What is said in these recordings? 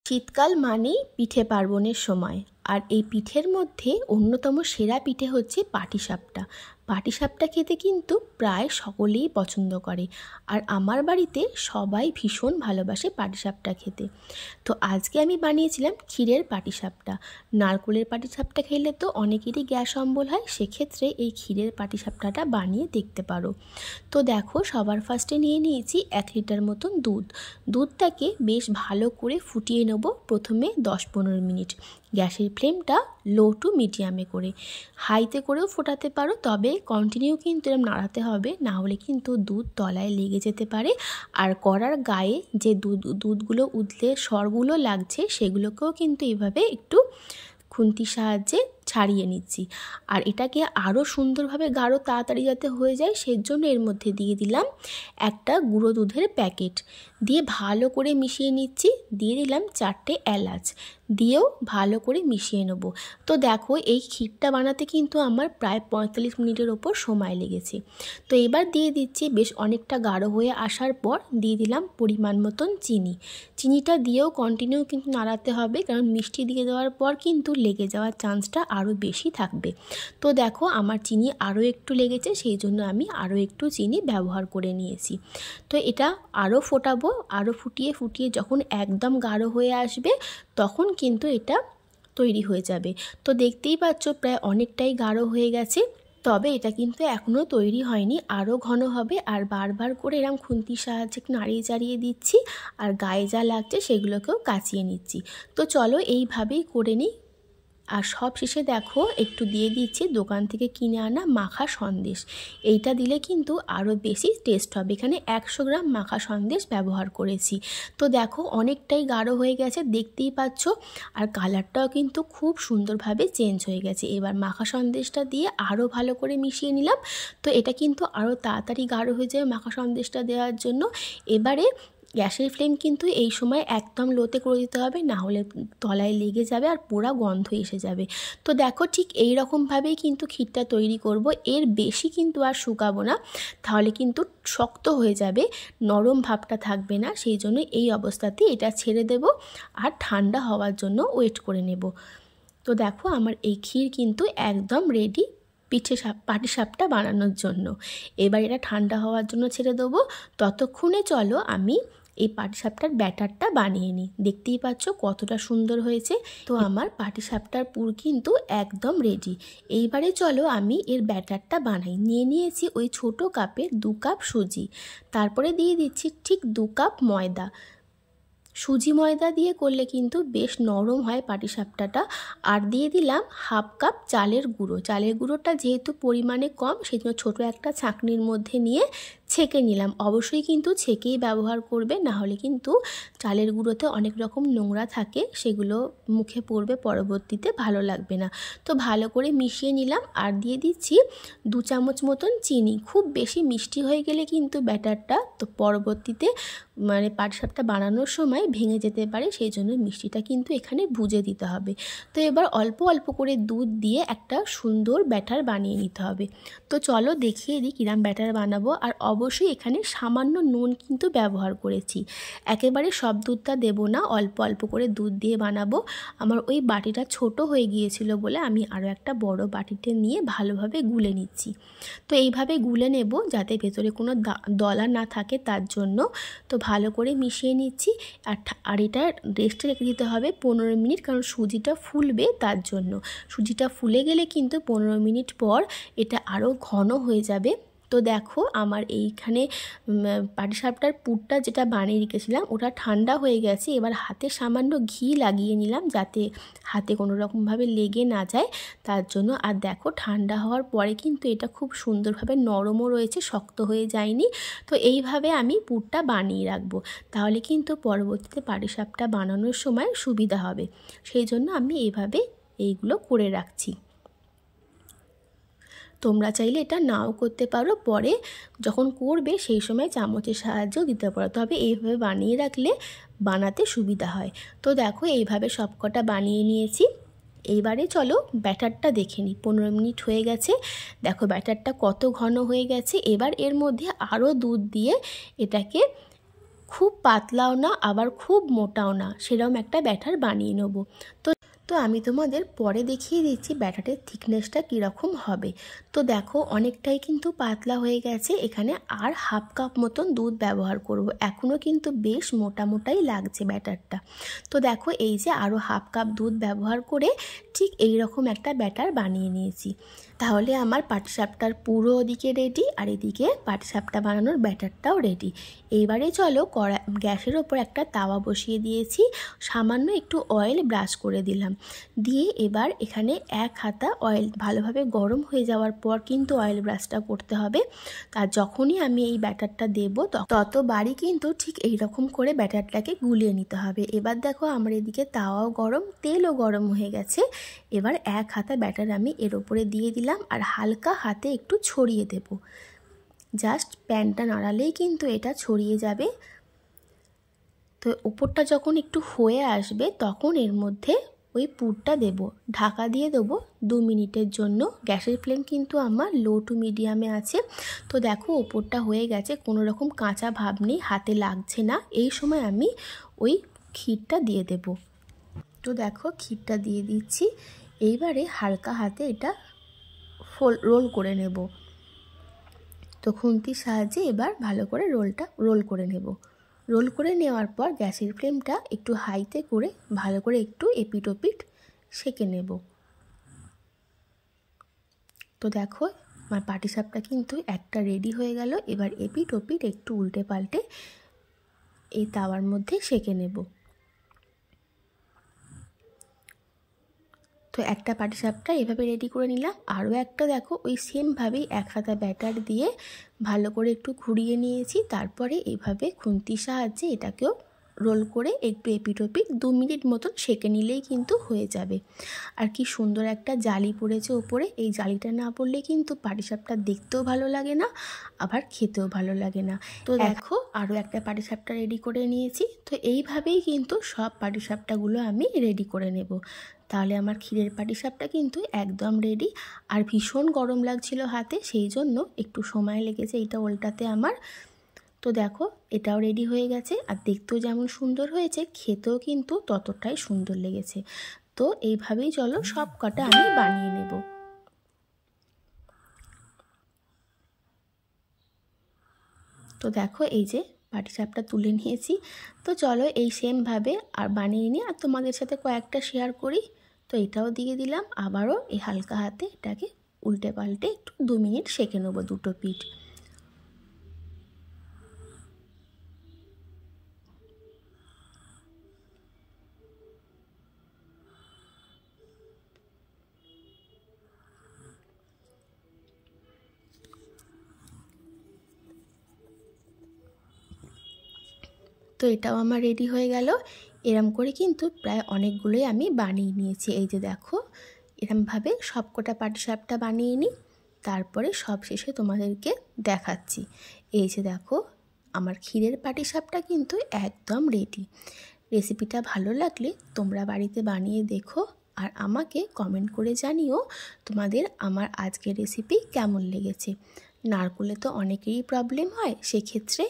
শীতকাল মানেই পিঠে পার্বণের সময়। আর এই পিঠের মধ্যে অন্যতম সেরা পিঠে হচ্ছে পাটিসাপটা। পাটিসাপটা খেতে কিন্তু প্রায় সকলেই পছন্দ করে, আর আমার বাড়িতে সবাই ভীষণ ভালোবাসে পাটিসাপটা খেতে। তো আজকে আমি বানিয়েছিলাম ক্ষীরের পাটিসাপটা। নারকেলের পাটিসাপটা খেলে তো অনেকেরই গ্যাস অম্বল হয়, সেক্ষেত্রে এই ক্ষীরের পাটিসাপটাটা বানিয়ে দেখতে পারো। তো দেখো, সবার ফার্স্টে নিয়ে নিয়েছি 1 লিটার মতন দুধটাকে বেশ ভালো করে ফুটিয়ে নেব প্রথমে 10-15 মিনিট। গ্যাসের ফ্লেমটা লো টু মিডিয়ামে করে, হাইতে করেও ফোটাতে পারো, তবে কন্টিনিউ কিন্তু এরকম নাড়াতে হবে, না হলে কিন্তু দুধ তলায় লেগে যেতে পারে। আর কড়ার গায়ে যে দুধগুলো উতলে সরগুলো লাগছে, সেগুলোকেও কিন্তু এইভাবে একটু খুন্তির সাহায্যে ছাড়িয়ে নিচ্ছি। আর এটাকে আরও সুন্দরভাবে গাঢ় তাড়াতাড়ি যাতে হয়ে যায়, সেজন্য এর মধ্যে দিয়ে দিলাম একটা গুঁড়ো দুধের প্যাকেট, দিয়ে ভালো করে মিশিয়ে নিচ্ছি। দিয়ে দিলাম 4টে এলাচ, দিয়েও ভালো করে মিশিয়ে নেব। তো দেখো, এই ক্ষীরটা বানাতে কিন্তু আমার প্রায় 45 মিনিটের ওপর সময় লেগেছে। তো এবার দিয়ে দিচ্ছি, বেশ অনেকটা গাঢ় হয়ে আসার পর দিয়ে দিলাম পরিমাণ মতন চিনিটা দিয়েও কন্টিনিউ কিন্তু নাড়াতে হবে, কারণ মিষ্টি দিয়ে দেওয়ার পর কিন্তু লেগে যাওয়ার চান্সটা আরও বেশি থাকবে। তো দেখো, আমার চিনি আরও একটু লেগেছে, সেই জন্য আমি আরও একটু চিনি ব্যবহার করে নিয়েছি। তো এটা আরও ফোটাবো, আরও ফুটিয়ে যখন একদম গাঢ় হয়ে আসবে, তখন কিন্তু এটা তৈরি হয়ে যাবে। তো দেখতেই পাচ্ছ প্রায় অনেকটাই গাঢ় হয়ে গেছে, তবে এটা কিন্তু এখনও তৈরি হয়নি, আরও ঘন হবে। আর বারবার করে এরকম খুন্তির সাহায্যে নাড়িয়ে চাড়িয়ে দিচ্ছি, আর গায়ে যা লাগছে সেগুলোকেও কাচিয়ে নিচ্ছি। তো চলো এইভাবেই করে নিই। আর সব শেষে দেখো, একটু দিয়ে দিচ্ছি দোকান থেকে কিনে আনা মাখা সন্দেশ। এইটা দিলে কিন্তু আরও বেশি টেস্ট হবে। এখানে 100 গ্রাম মাখা সন্দেশ ব্যবহার করেছি। তো দেখো, অনেকটাই গাঢ় হয়ে গেছে, দেখতেই পাচ্ছ, আর কালারটাও কিন্তু খুব সুন্দরভাবে চেঞ্জ হয়ে গেছে। এবার মাখা সন্দেশটা দিয়ে আরও ভালো করে মিশিয়ে নিলাম। তো এটা কিন্তু আরও তাড়াতাড়ি গাঢ় হয়ে যাবে মাখা সন্দেশটা দেওয়ার জন্য। এবারে গ্যাসের ফ্লেম কিন্তু এই সময় একদম লোতে করে দিতে হবে, না হলে তলায় লেগে যাবে আর পোড়া গন্ধ এসে যাবে। তো দেখো, ঠিক এই রকমভাবেই কিন্তু ক্ষীরটা তৈরি করব। এর বেশি কিন্তু আর শুকাবো না, তাহলে কিন্তু শক্ত হয়ে যাবে, নরম ভাবটা থাকবে না। সেই জন্য এই অবস্থাতে এটা ছেড়ে দেব আর ঠান্ডা হওয়ার জন্য ওয়েট করে নেব। তো দেখো, আমার এই ক্ষীর কিন্তু একদম রেডি পাটিসাপটা বানানোর জন্য। এবার এটা ঠান্ডা হওয়ার জন্য ছেড়ে দেবো। ততক্ষণে চলো আমি এই পাটিসাপটার ব্যাটারটা বানিয়ে নিই। দেখতেই পাচ্ছ কতটা সুন্দর হয়েছে। তো আমার পাটিসাপটার পুর কিন্তু একদম রেডি। এইবারে চলো আমি এর ব্যাটারটা বানাই। নিয়েছি ওই ছোট কাপের 2 কাপ সুজি, তারপরে দিয়ে দিচ্ছি ঠিক 2 কাপ ময়দা। সুজি ময়দা দিয়ে করলে কিন্তু বেশ নরম হয় পাটিসাপটাটা। আর দিয়ে দিলাম 1/2 কাপ চালের গুঁড়োটা যেহেতু পরিমাণে কম, সেই জন্য ছোটো একটা ছাঁকনির মধ্যে নিয়ে ছেঁকে নিলাম। অবশ্যই কিন্তু ছেঁকেই ব্যবহার করবে, না হলে কিন্তু চালের গুঁড়োতে অনেক রকম নোংরা থাকে, সেগুলো মুখে পড়বে, পরবর্তীতে ভালো লাগবে না। তো ভালো করে মিশিয়ে নিলাম। আর দিয়ে দিচ্ছি 2 চামচ মতন চিনি। খুব বেশি মিষ্টি হয়ে গেলে কিন্তু ব্যাটারটা তো পরবর্তীতে পাটিসাপটা বানানোর সময় ভেঙে যেতে পারে, সেই জন্য মিষ্টিটা কিন্তু এখানে বুঝে দিতে হবে। তো এবার অল্প অল্প করে দুধ দিয়ে একটা সুন্দর ব্যাটার বানিয়ে নিতে হবে। তো চলো দেখিয়ে দিই কিরম ব্যাটার বানাবো। আর অবশ্যই এখানে সামান্য নুন কিন্তু ব্যবহার করেছি, একেবারে সব দুধটা দেব না, অল্প অল্প করে দুধ দিয়ে বানাবো। আমার ওই বাটিটা ছোট হয়ে গিয়েছিল বলে আমি আরও একটা বড় বাটিতে নিয়ে ভালোভাবে গুলে নিচ্ছি। তো এইভাবে গুলে নেব যাতে ভেতরে কোনো দলা না থাকে, তার জন্য। তো ভালো করে মিশিয়ে নিচ্ছি। আর এটা রেস্টে রেখে দিতে হবে 15 মিনিট, কারণ সুজিটা ফুলবে, তার জন্য। সুজিটা ফুলে গেলে কিন্তু 15 মিনিট পর এটা আরও ঘন হয়ে যাবে। তো দেখো, আমার এইখানে পাটিসাপটার পুরটা যেটা বানিয়ে রেখেছিলাম ওটা ঠান্ডা হয়ে গেছে। এবার হাতে সামান্য ঘি লাগিয়ে নিলাম, যাতে হাতে কোনো রকমভাবে লেগে না যায়, তার জন্য। আর দেখো, ঠান্ডা হওয়ার পরে কিন্তু এটা খুব সুন্দরভাবে নরমও রয়েছে, শক্ত হয়ে যায়নি। তো এইভাবে আমি পুরটা বানিয়ে রাখবো, তাহলে কিন্তু পরবর্তীতে পাটিসাপটা বানানোর সময় সুবিধা হবে। সেই জন্য আমি এইভাবে এইগুলো করে রাখছি। তোমরা চাইলে এটা নাও করতে পারো, পরে যখন করবে সেই সময় চামচের সাহায্যও দিতে পারো, তবে এইভাবে বানিয়ে রাখলে বানাতে সুবিধা হয়। তো দেখো, এইভাবে সবকটা বানিয়ে নিয়েছি। এইবারে চলো ব্যাটারটা দেখে নিই। 15 মিনিট হয়ে গেছে, দেখো ব্যাটারটা কত ঘন হয়ে গেছে। এবার এর মধ্যে আরও দুধ দিয়ে এটাকে খুব পাতলাও না আবার খুব মোটাও না, সেরকম একটা ব্যাটার বানিয়ে নেব। তো আমি তোমাদের পরে দেখিয়ে দিচ্ছি ব্যাটারের থিকনেসটা কীরকম হবে। তো দেখো অনেকটাই কিন্তু পাতলা হয়ে গেছে, এখানে আর হাফ কাপ মতন দুধ ব্যবহার করব। এখনও কিন্তু বেশ মোটাই লাগছে ব্যাটারটা। তো দেখো এই যে আরও হাফ কাপ দুধ ব্যবহার করে ঠিক এই রকম একটা ব্যাটার বানিয়ে নিয়েছি। তাহলে আমার পাটিসাপটার পুরো ওদিকে রেডি, আর এদিকে পাটিসাপটা বানানোর ব্যাটারটাও রেডি। এইবারে চলো গ্যাসের ওপর একটা তাওয়া বসিয়ে দিয়েছি, সামান্য একটু অয়েল ব্রাশ করে দিলাম, দিয়ে এবার এখানে 1 হাতা অয়েল ভালোভাবে গরম হয়ে যাওয়ার পর কিন্তু অয়েল ব্রাশটা করতে হবে। আর যখনই আমি এই ব্যাটারটা দেব ততবারই কিন্তু ঠিক এই রকম করে ব্যাটারটাকে গুলিয়ে নিতে হবে। এবার দেখো আমার এদিকে তাওয়াও গরম, তেলও গরম হয়ে গেছে। এবার 1 হাতা ব্যাটার আমি এর ওপরে দিয়ে দিলাম আর হালকা হাতে একটু ছড়িয়ে দেব। জাস্ট প্যানটা নাড়ালেই কিন্তু এটা ছড়িয়ে যাবে। তো উপরটা যখন একটু হয়ে আসবে তখন এর মধ্যে ওই পুরটা দেব, ঢাকা দিয়ে দেবো 2 মিনিটের জন্য। গ্যাসের ফ্লেম কিন্তু আমার লো টু মিডিয়ামে আছে। তো দেখো ওপরটা হয়ে গেছে, কোনো রকম কাঁচা ভাব নেই, হাতে লাগছে না। এই সময় আমি ওই ক্ষীরটা দিয়ে দেব। তো দেখো ক্ষীরটা দিয়ে দিচ্ছি। এইবারে হালকা হাতে এটা রোল করে নেব। তো খুন্তির সাহায্যে এবার ভালো করে রোল করে নেব। রোল করে নেওয়ার পর গ্যাসের ফ্লেমটা একটু হাইতে করে ভালো করে একটু এপিট ওপিট সেঁকে নেব। তো দেখো আমার পাটিসাপটা কিন্তু একটা রেডি হয়ে গেল। এবার এপিট ওপিট একটু উল্টে পাল্টে এই তাওয়ার মধ্যে সেঁকে নেব। তো একটা পাটিসাপটা এভাবে রেডি করে নিলাম। আরও একটা দেখো ওই সেমভাবেই 1 হাতা ব্যাটার দিয়ে ভালো করে একটু ঘুরিয়ে নিয়েছি। তারপরে এইভাবে খুন্তির সাহায্যে এটাকেও রোল করে একটু এপিট ওপিট 2 মিনিট মতন সেঁকে নিলেই কিন্তু হয়ে যাবে। আর কি সুন্দর একটা জালি পড়েছে ওপরে। এই জালিটা না পড়লে কিন্তু পাটিসাপটা দেখতেও ভালো লাগে না, আবার খেতেও ভালো লাগে না। তো দেখো আরও একটা পাটিসাপটা রেডি করে নিয়েছি। তো এইভাবেই কিন্তু সব পাটিসাপটাগুলো আমি রেডি করে নেব। তাহলে আমার ক্ষীরের পাটিসাপটা কিন্তু একদম রেডি। আর ভীষণ গরম লাগছিল হাতে, সেই জন্য একটু সময় লেগেছে এটা উল্টাতে আমার। তো দেখো এটাও রেডি হয়ে গেছে, আর দেখতেও যেমন সুন্দর হয়েছে খেতেও কিন্তু ততটাই সুন্দর লেগেছে। তো এইভাবেই চলো সব কটা আমি বানিয়ে নেব। তো দেখো এই যে পাটিসাপটা তুলে নিয়েছি। তো চলো এই সেমভাবে আর বানিয়ে নিই, আর তোমাদের সাথে কয়েকটা শেয়ার করি। তো এটাও দিয়ে দিলাম, আবারও এই হালকা হাতে এটাকে উল্টে পাল্টে একটু 2 মিনিট সেঁকে নেবো দুটো পিঠ। তো এটাও আমার রেডি হয়ে গেল। এরম করে কিন্তু প্রায় অনেকগুলোই আমি বানিয়ে নিয়েছি। এই যে দেখো এরমভাবে সবকটা পাটিসাপটা বানিয়ে নিই, তারপরে সব শেষে তোমাদেরকে দেখাচ্ছি। এই যে দেখো আমার ক্ষীরের পাটিসাপটা কিন্তু একদম রেডি। রেসিপিটা ভালো লাগলে তোমরা বাড়িতে বানিয়ে দেখো, আর আমাকে কমেন্ট করে জানিও তোমাদের আমার আজকের রেসিপি কেমন লেগেছে। নারকেলে তো অনেকেরই প্রবলেম হয়, সেক্ষেত্রে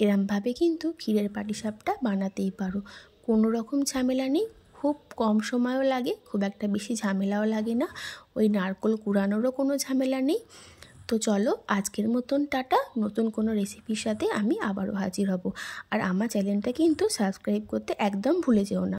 এরমভাবে কিন্তু ক্ষীরের পাটিসাপটা বানাতেই পারো। কোনো রকম ঝামেলা নেই, খুব কম সময়ও লাগে, খুব একটা বেশি ঝামেলাও লাগে না, ওই নারকেল কুড়ানোরও কোনো ঝামেলা নেই। তো চলো আজকের মতন টাটা। নতুন কোনো রেসিপির সাথে আমি আবারও হাজির হব। আর আমার চ্যানেলটা কিন্তু সাবস্ক্রাইব করতে একদম ভুলে যেও না।